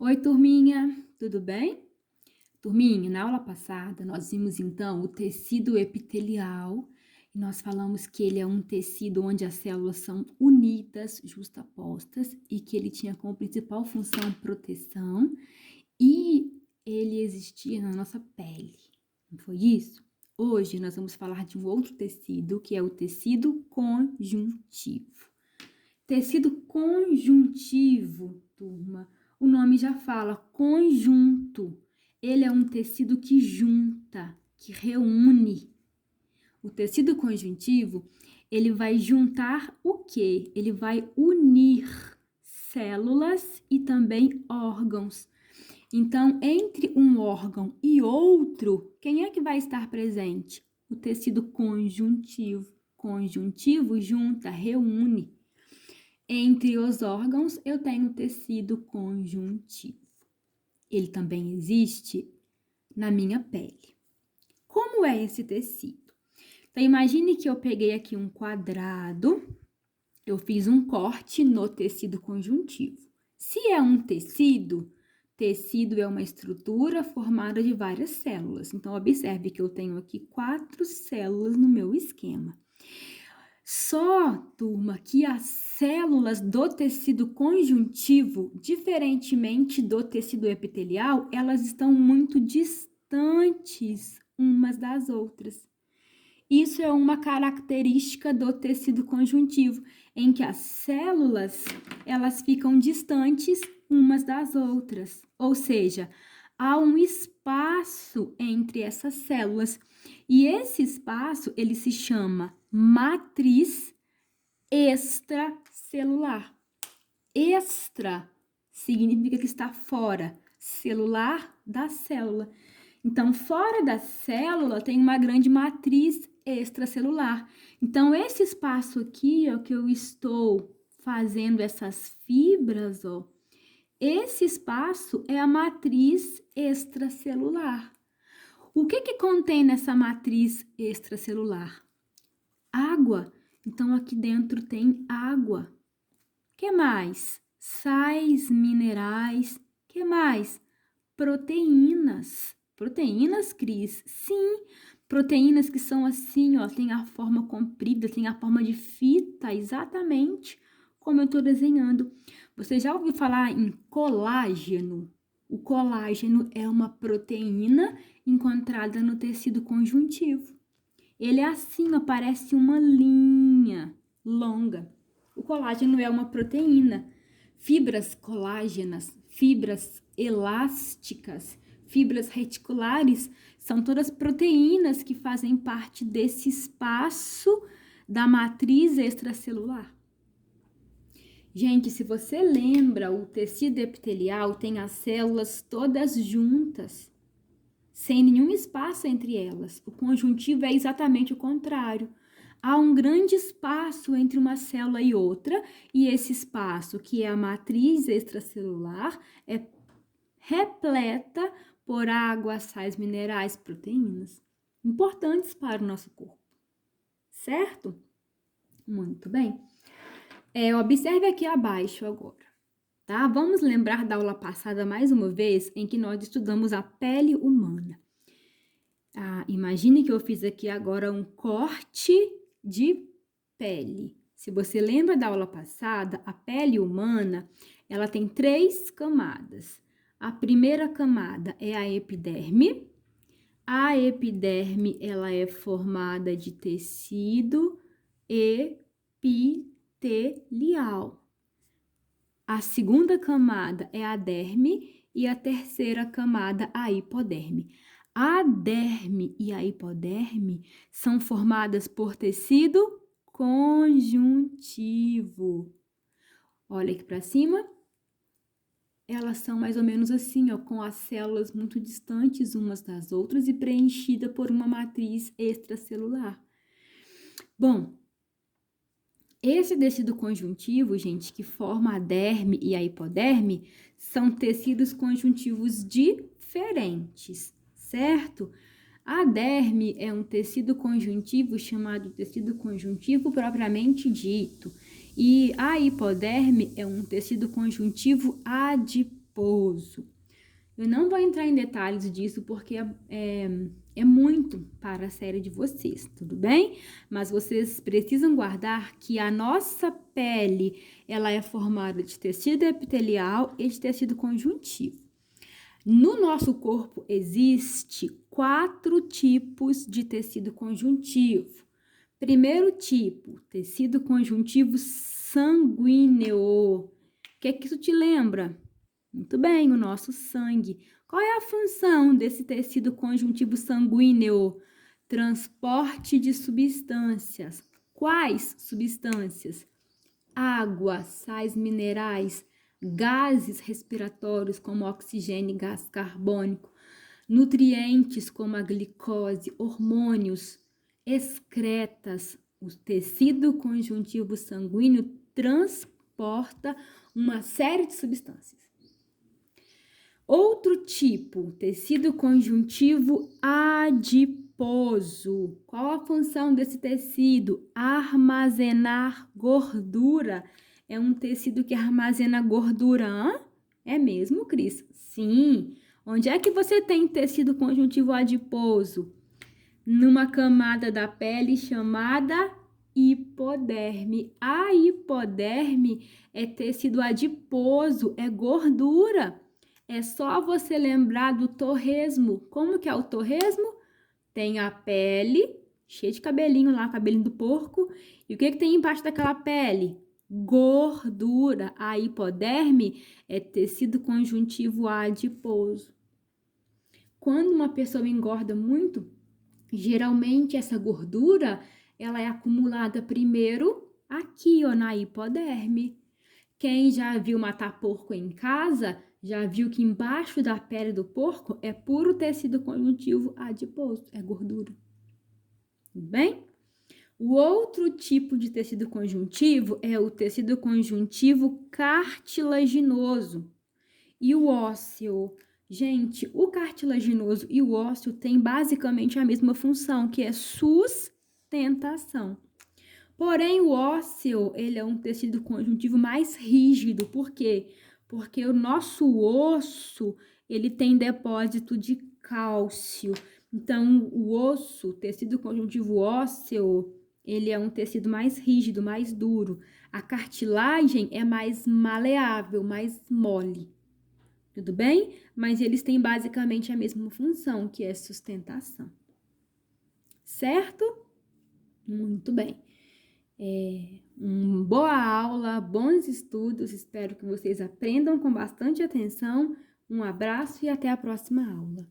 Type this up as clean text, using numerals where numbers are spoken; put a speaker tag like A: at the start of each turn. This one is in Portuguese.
A: Oi, turminha, tudo bem? Turminha, na aula passada nós vimos então o tecido epitelial e nós falamos que ele é um tecido onde as células são unidas, justapostas e que ele tinha como principal função proteção e ele existia na nossa pele, não foi isso? Hoje nós vamos falar de um outro tecido que é o tecido conjuntivo. Tecido conjuntivo, turma, o nome já fala, conjunto. Ele é um tecido que junta, que reúne. O tecido conjuntivo, ele vai juntar o quê? Ele vai unir células e também órgãos. Então, entre um órgão e outro, quem é que vai estar presente? O tecido conjuntivo. Conjuntivo junta, reúne. Entre os órgãos, eu tenho o tecido conjuntivo. Ele também existe na minha pele. Como é esse tecido? Então, imagine que eu peguei aqui um quadrado, eu fiz um corte no tecido conjuntivo. Se é um tecido, tecido é uma estrutura formada de várias células. Então, observe que eu tenho aqui 4 células no meu esquema. Só, turma, que as células do tecido conjuntivo, diferentemente do tecido epitelial, elas estão muito distantes umas das outras. Isso é uma característica do tecido conjuntivo, em que as células, elas ficam distantes umas das outras. Ou seja, há um espaço entre essas células. E esse espaço, ele se chama matriz extracelular. Extra significa que está fora, celular da célula. Então, fora da célula tem uma grande matriz extracelular. Então, esse espaço aqui, ó, que eu estou fazendo essas fibras, ó, esse espaço é a matriz extracelular. O que contém nessa matriz extracelular? Água. Então, aqui dentro tem água. Que mais? Sais minerais. Que mais? Proteínas. Proteínas, Cris? Sim, proteínas que são assim, ó, tem a forma comprida, tem a forma de fita, exatamente como eu estou desenhando. Você já ouviu falar em colágeno? O colágeno é uma proteína encontrada no tecido conjuntivo. Ele é assim, ó, parece uma linha longa. O colágeno é uma proteína. Fibras colágenas, fibras elásticas, fibras reticulares, são todas proteínas que fazem parte desse espaço da matriz extracelular. Gente, se você lembra, o tecido epitelial tem as células todas juntas, sem nenhum espaço entre elas. O conjuntivo é exatamente o contrário. Há um grande espaço entre uma célula e outra, e esse espaço, que é a matriz extracelular, é repleta por água, sais minerais, proteínas, importantes para o nosso corpo, certo? Muito bem. Observe aqui abaixo agora, tá? Vamos lembrar da aula passada mais uma vez, em que nós estudamos a pele humana. Imagine que eu fiz aqui agora um corte de pele. Se você lembra da aula passada, a pele humana, ela tem 3 camadas. A primeira camada é a epiderme. A epiderme, ela é formada de tecido epitelial. A segunda camada é a derme e a terceira camada a hipoderme. A derme e a hipoderme são formadas por tecido conjuntivo. Olha aqui para cima. Elas são mais ou menos assim, ó, com as células muito distantes umas das outras e preenchida por uma matriz extracelular. Bom, esse tecido conjuntivo, gente, que forma a derme e a hipoderme, são tecidos conjuntivos diferentes, certo? A derme é um tecido conjuntivo chamado tecido conjuntivo propriamente dito, e a hipoderme é um tecido conjuntivo adiposo. adiposo. Eu não vou entrar em detalhes disso porque é muito para a série de vocês, tudo bem? Mas vocês precisam guardar que a nossa pele, ela é formada de tecido epitelial e de tecido conjuntivo. No nosso corpo existe 4 tipos de tecido conjuntivo. Primeiro tipo, tecido conjuntivo sanguíneo. O que é que isso te lembra? Muito bem, o nosso sangue. Qual é a função desse tecido conjuntivo sanguíneo? Transporte de substâncias. Quais substâncias? Água, sais minerais, gases respiratórios como oxigênio e gás carbônico, nutrientes como a glicose, hormônios, excretas. O tecido conjuntivo sanguíneo transporta uma série de substâncias. Outro tipo, tecido conjuntivo adiposo. Qual a função desse tecido? Armazenar gordura. É um tecido que armazena gordura, hã? É mesmo, Cris? Sim. Onde é que você tem tecido conjuntivo adiposo? Numa camada da pele chamada hipoderme. A hipoderme é tecido adiposo, é gordura. É só você lembrar do torresmo. Como que é o torresmo? Tem a pele, cheia de cabelinho lá, cabelinho do porco. E o que tem embaixo daquela pele? Gordura. A hipoderme é tecido conjuntivo adiposo. Quando uma pessoa engorda muito, geralmente essa gordura, ela é acumulada primeiro aqui, ó, na hipoderme. Quem já viu matar porco em casa, já viu que embaixo da pele do porco é puro tecido conjuntivo adiposo, é gordura. Tudo bem? O outro tipo de tecido conjuntivo é o tecido conjuntivo cartilaginoso e o ósseo. Gente, o cartilaginoso e o ósseo têm basicamente a mesma função, que é sustentação. Porém, o ósseo, ele é um tecido conjuntivo mais rígido. Por quê? Porque o nosso osso, ele tem depósito de cálcio. Então, o osso, tecido conjuntivo ósseo, ele é um tecido mais rígido, mais duro. A cartilagem é mais maleável, mais mole. Tudo bem? Mas eles têm basicamente a mesma função, que é sustentação. Certo? Muito bem. Uma boa aula, bons estudos, espero que vocês aprendam com bastante atenção. Um abraço e até a próxima aula.